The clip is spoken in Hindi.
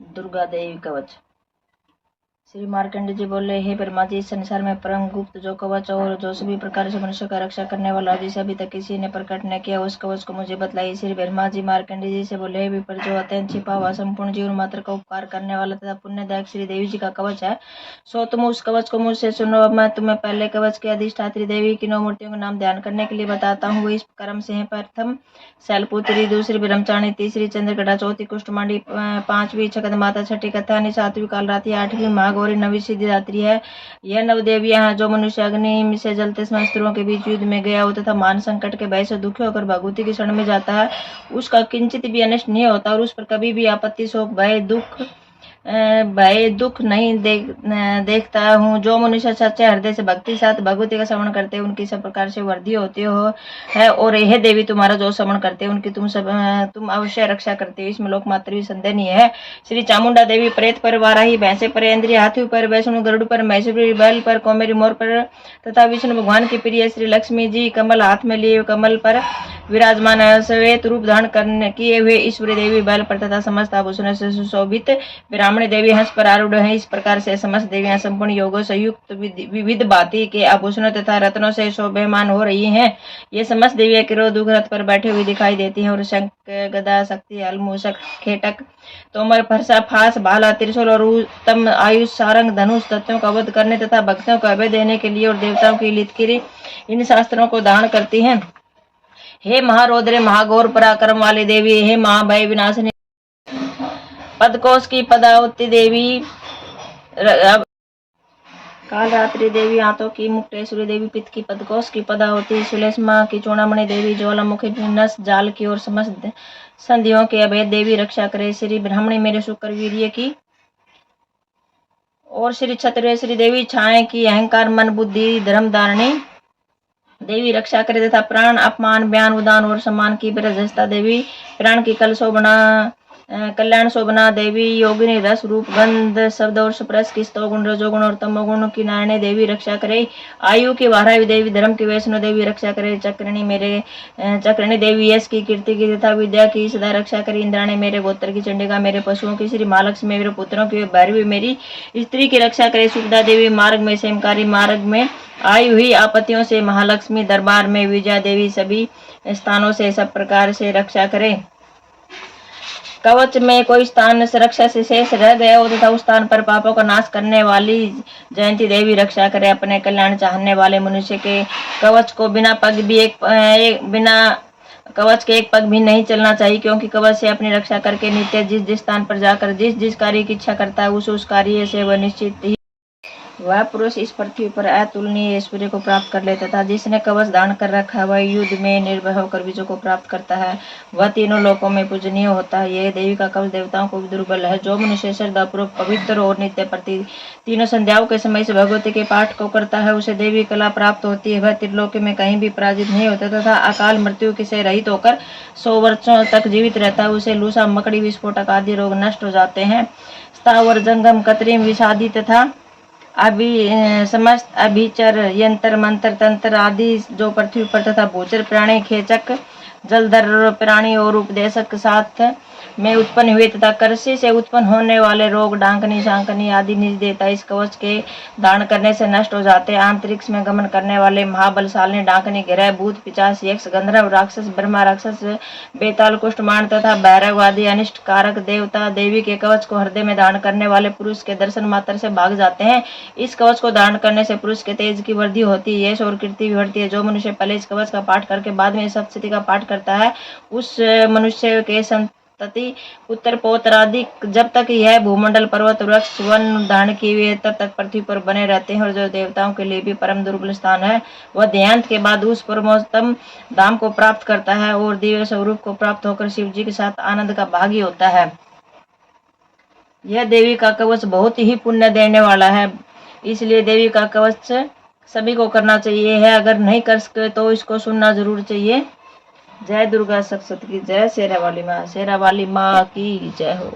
दुर्गा देवी कवच। श्री मार्कंडेय जी बोले, हे ब्रह्मा जी, इस संसार में परम गुप्त जो कवच और जो सभी प्रकार से मनुष्य का रक्षा करने वाला जिसे अभी तक किसी ने प्रकट न किया, उस कवच को मुझे बतलाई। श्री ब्रह्मा जी मार्कंडेय जी से बोले, हे विप्र, जो अत्यंत छिपा हुआ संपूर्ण जीवन मात्र का उपकार करने वाला तथा पुण्यदायक श्री देवी जी का कवच है, सो तुम उस कवच को मुझसे सुनो। अब मैं तुम्हें पहले कवच की अधिष्ठात्री देवी की 9 मूर्तियों का नाम ध्यान करने के लिए बताता हूँ। वो इस क्रम से है: प्रथम शैलपुत्री, दूसरी ब्रह्मचारिणी, तीसरी चंद्रकला, चौथी कुष्ठमांडी, पांचवी छकदमाता, छठी कत्यायनी, सातवीं कालरात्रि, आठवीं महागौरी, नवीं सिद्धिदात्री है। यह 9 देवियां हैं। जो मनुष्य अग्नि से जलते समय अस्त्रों के बीच युद्ध में गया हो तथा मान संकट के भय से दुखी होकर भगवती की शरण में जाता है, उसका किंचित भी अनिष्ट नहीं होता और उस पर कभी भी आपत्ति, शोक, भय दुख नहीं देखता हूँ। जो मनुष्य सच्चे हृदय से भक्ति साथ भगवती का श्रवण करते हैं, उनकी सब प्रकार से वृद्धि होती हो है। और यह देवी तुम्हारा जो श्रवण करते हैं, उनकी तुम अवश्य रक्षा करते हो, इसमें लोक मात्र भी संदेह नहीं है। श्री चामुंडा देवी प्रेत पर, वाराही भैंसे पर, इंद्रिय हाथी पर, वैष्णु गरुड़ पर, महेश्वरी बैल पर, कौमेरी मोर पर तथा विष्णु भगवान की प्रिय श्री लक्ष्मी जी कमल हाथ में लिए कमल पर विराजमान है। श्वेत रूप धारण करने किए हुए ईश्वरी देवी बैल पर तथा समस्त आभूषणों से सुशोभित ब्राह्मणी देवी हंस पर आरूढ़ है। इस प्रकार से समस्त देवियां संपूर्ण योगों से युक्त विविध भांति के आभूषणों तथा रत्नों से शोभमान हो रही हैं। ये समस्त देवियां क्रोध रथ पर बैठे हुए दिखाई देती हैं और शंख, गदा, शक्ति, हल, मूषक, खेटक, तोमर, फरसा, फास, भाला, त्रिशूल और उत्तम आयुष, सारंग, धनुष तत्वों का वध करने तथा भक्तों को अभय देने के लिए और देवताओं की लितकिरी इन शास्त्रों को धारण करती हैं। हे महारौद्र, महाघोर पराक्रम वाली देवी, हे महाभय विनाशिनी, पदकोश की पदावती देवी, कालरात्रि देवी, हाथों की मुक्तेश्वरी देवी, पित्त की पदकोश की पदावती, सुलेष्मा की चूड़ामणि देवी, ज्वालामुखी, नस जाल की और समस्त संधियों के अभेद देवी रक्षा करे। श्री ब्राह्मणी मेरे शुक्र वीर्य की और श्री क्षत्रिय देवी छाए की, अहंकार, मन, बुद्धि, धर्म धारणी देवी रक्षा करे तथा प्राण, अपमान, बयान, उदान और सम्मान की ब्रजस्ता देवी, प्राण की कल्याण शोभना देवी, योगिनी, रस, रूप, गंध, शब्द और स्पर्श की स्तोगुण, रजोगुण और तमोगुण की नारायणी देवी रक्षा करे। आयु की वाराही देवी, धर्म की वैष्णो देवी रक्षा करे। चक्रिणी देवी यश की, कीर्ति की तथा विद्या की सदा रक्षा करे। इंद्राणी मेरे गोत्र की, चंडिका मेरे पशुओं की, श्री महालक्ष्मी मेरे पुत्रों की, भैरवी मेरी स्त्री की रक्षा करे। सुखदा देवी मार्ग में सेमकारी, मार्ग में आई हुई आपत्तियों से महालक्ष्मी, दरबार में विजया देवी सभी स्थानों से सब प्रकार से रक्षा करे। कवच में कोई स्थान सुरक्षा से शेष रह गया हो तथा उस स्थान पर पापों का नाश करने वाली जयंती देवी रक्षा करे। अपने कल्याण चाहने वाले मनुष्य के कवच को बिना कवच के एक पग भी नहीं चलना चाहिए, क्योंकि कवच से अपनी रक्षा करके नित्य जिस जिस स्थान पर जाकर जिस कार्य की इच्छा करता है, उस कार्य से वह निश्चित ही वह पुरुष इस पृथ्वी पर अतुलनीय ऐश्वर्य को प्राप्त कर लेता था। जिसने कवच धारण कर रखा है, वह युद्ध में निर्भय होकर विजय को प्राप्त करता है, वह तीनों लोकों में पूजनीय होता है। यह देवी का कवच देवताओं को भी दुर्बल है। जो मनुष्य श्रद्धापूर्वक, पवित्र और नित्य प्रति तीनों संध्याओं के समय से भगवती के पाठ को करता है, उसे देवी कला प्राप्त होती है। वह त्रिलोक में कहीं भी पराजित नहीं होता तथा अकाल मृत्यु से रहित होकर 100 वर्षों तक जीवित रहता है। उसे लूसा, मकड़ी, विस्फोटक आदि रोग नष्ट हो जाते हैं। स्थावर, जंगम, कृत्रिम, विषादी तथा समस्त अभिचर, यंत्र, मंत्र, तंत्र आदि जो पृथ्वी पर तथा भूचर प्राणी, खेचक, जलधर प्राणी और उपदेशक साथ में उत्पन्न हुए तथा कृषि से उत्पन्न होने वाले रोग, डांकनी, शांकनी आदि निज देता इस कवच के धारण करने से नष्ट हो जाते हैं। अंतरिक्ष में गमन करने वाले महाबलशालिनी, डांकनी, ग्रह, भूत, पिशाच, यक्ष, गंधर्व, राक्षस, ब्रह्मा राक्षस, बेताल, कुष्ठमांड तथा भैरव आदि अनिष्ट कारक देवता देवी के कवच को हृदय में धारण करने वाले पुरुष के दर्शन मात्र से भाग जाते हैं। इस कवच को धारण करने से पुरुष के तेज की वृद्धि होती है, यश और कीर्ति भी बढ़ती है। जो मनुष्य पहले इस कवच का पाठ करके बाद में सप्तशती का पाठ करता है, उस मनुष्य के संतति, पुत्र, पौत्र आदि जब तक यह भूमंडल, पर्वत, वृक्ष, वन धारण किए हुए तब तक पृथ्वी पर बने रहते हैं। और जो देवताओं के लिए भी परम दुर्बल स्थान है, वह देहांत के बाद उस परमोत्तम धाम को प्राप्त करता है और दिव्य स्वरूप को प्राप्त होकर शिव जी के साथ आनंद का भागी होता है। यह देवी का कवच बहुत ही पुण्य देने वाला है, इसलिए देवी का कवच सभी को करना चाहिए है। अगर नहीं कर सके तो इसको सुनना जरूर चाहिए। जय दुर्गा सप्तशती की जय। शेरा वाली माँ की जय हो।